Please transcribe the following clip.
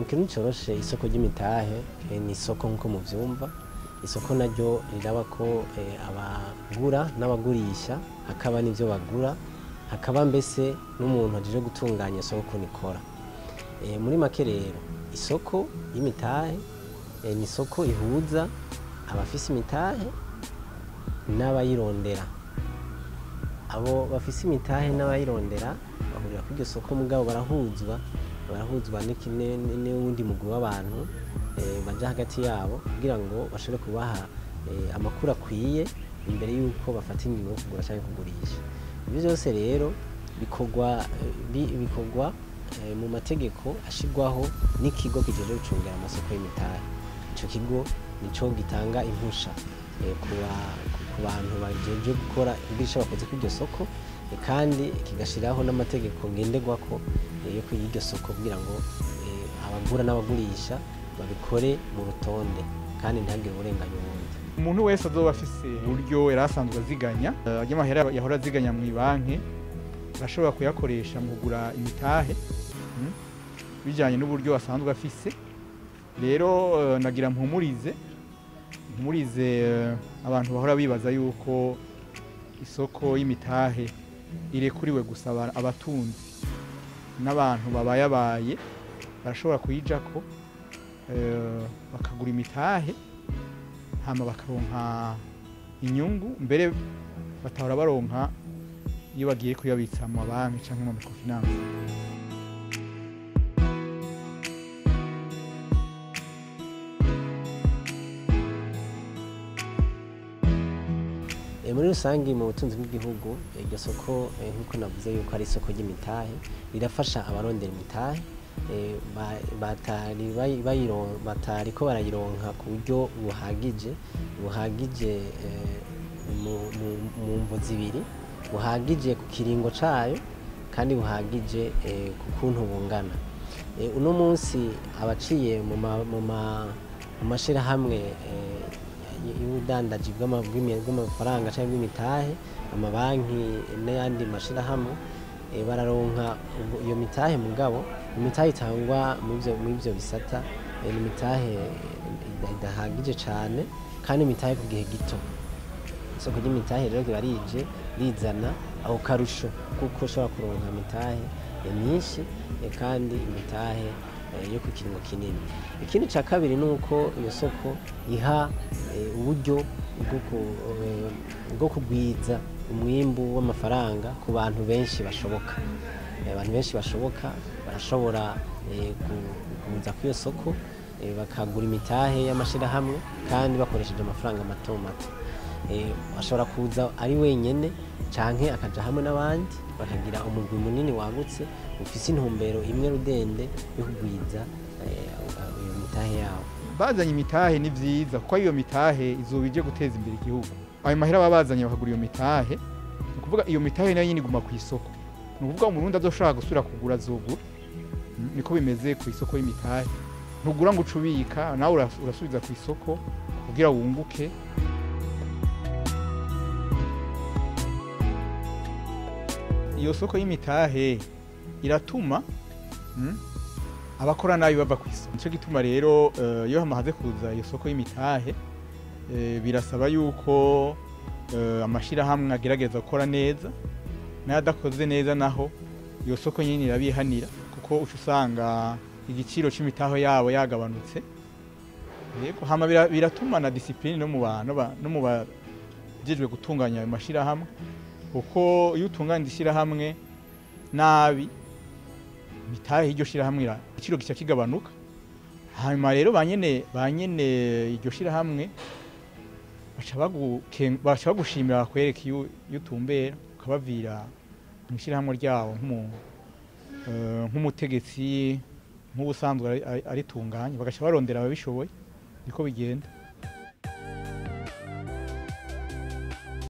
kintu coroshe isoko ry'imitahe ni isoko nkuko muvyumva. Isoko naryo riraba ko abagura n'abagurisha hakaba n'ivyo bagura, hakaba mbese n'umuntu aje gutunganya isoko nikora. Muri make rero isoko y'imitahe ni isoko ihuza abafise imitahe n'abayirondera. Abo bafise imitahe n'abayirondera bahurira kuri iryo soko, mugabo barahuzwa n'uwundi mugwi w'abantu baja hagati yabo kugira ngo bashobore kubaha amakuru akwiye imbere y'uko bafata ingingo yo kugura canke kugurisha. Ibyo byose rero bikorwa mu mategeko ashirwaho n'ikigo kijeje gucungera amasoko y'imitahe. Ico kigo nico gitanga impusha ku bantu bajeje gukora ibisha bakoze kuri iryo soko, kandi kigashiraho n'amategeko ngenderwako yo kuri iryo soko kugira ngo abagura n'abagurisha babikore mu rutonde kandi ntagire uburenganya ubundi. Umuntu wese azoba afise uburyo yarasanzwe aziganya y'amahera yahora aziganya mu banki ashobora kuyakoresha mu kugura imitahe bijanye n'uburyo asanzwe afise. Rero nagira mpumurize abantu bahora bibaza yuko isoko y'imitahe irekuriwe gusaba abatunzi n'abantu babayabaye barashobora kuyijako bakagura imitahe hama bakaronka inyungu, mbere batahora baronka iyo bagiye kuyabitsa mu banki canke mu microfinance. Muri rusangi mu butunzi bw'igihugu iryo soko nkuko navuze yuko ari isoko ry'imitahe rirafasha abarondera imitahe batariko barayironka ku buryo buhagije mu mvo zibiri, buhagije ku kiringo cayo kandi buhagije ku kuntu bungana. Uno munsi abaciye mu mashirahamwe y'ubudandaji bw'amafaranga cyangwa bw'imitahe, amabanki n'ayandi mashirahamwe bararonka iyo mitahe. Mugabo imitahe itangwa muri ivyo bisata ni imitahe idahagije cane kandi imitahe ku gihe gito. Isoko ry'imitahe rero ribarije rizana aho karusho kuko ushobora kuronka imitahe myinshi kandi imitahe yo ku kiringo kinini. Ikindi ca kabiri nuko iyo soko iha uburyo bwo kugwiza umwimbu w'amafaranga ku bantu benshi bashoboka. Abantu benshi bashoboka barashobora kuza kuri iyo soko bakagura imitahe y'amashirahamwe kandi bakoresheje amafaranga mato mato. Ashobora kuza ari wenyene canke akaja hamwe n'abandi bakagira umugwi munini wagutse ufise intumbero imwe rudende yo kugwiza iyo mitahe yabo. Bazanye imitahe ni vyiza kuko iyo mitahe izobije guteza imbere igihugu. Ayo mahera babazanye bakagura iyo mitahe, ni kuvuga iyo mitahe nayo nyine iguma ku isoko. Ni kuvuga umurundi azoshaka gusubira kugura azogura. Niko bimeze ku isoko y'imitahe. Ntugura ngo ucubika nawe urasubiza ku isoko kugira wunguke. Iyo soko y'imitahe iratuma abakora nabi bava ku isoko. Nico gituma rero iyo hamaze kuza iyo soko y'imitahe birasaba yuko amashirahamwe agerageza gukora neza, n'adakoze neza naho iyo soko nyine irabihanira kuko usanga igiciro c'imitahe yabo yagabanutse. Yego hama biratuma na discipline no mu bantu no mu bajejwe gutunganya ayo mashirahamwe, kuko iyo utunganya ishirahamwe nabi imitahe y'iryo shirahamwe igiciro gica kigabanuka. Hanyuma rero banyene iryo shirahamwe baca bagushimira bakwereka iyo utumbera ukabavira mu shirahamwe ryawo nk'umutegetsi nk'ubusanzwe aritunganya, bagaca barondera ababishoboye. Niko bigenda.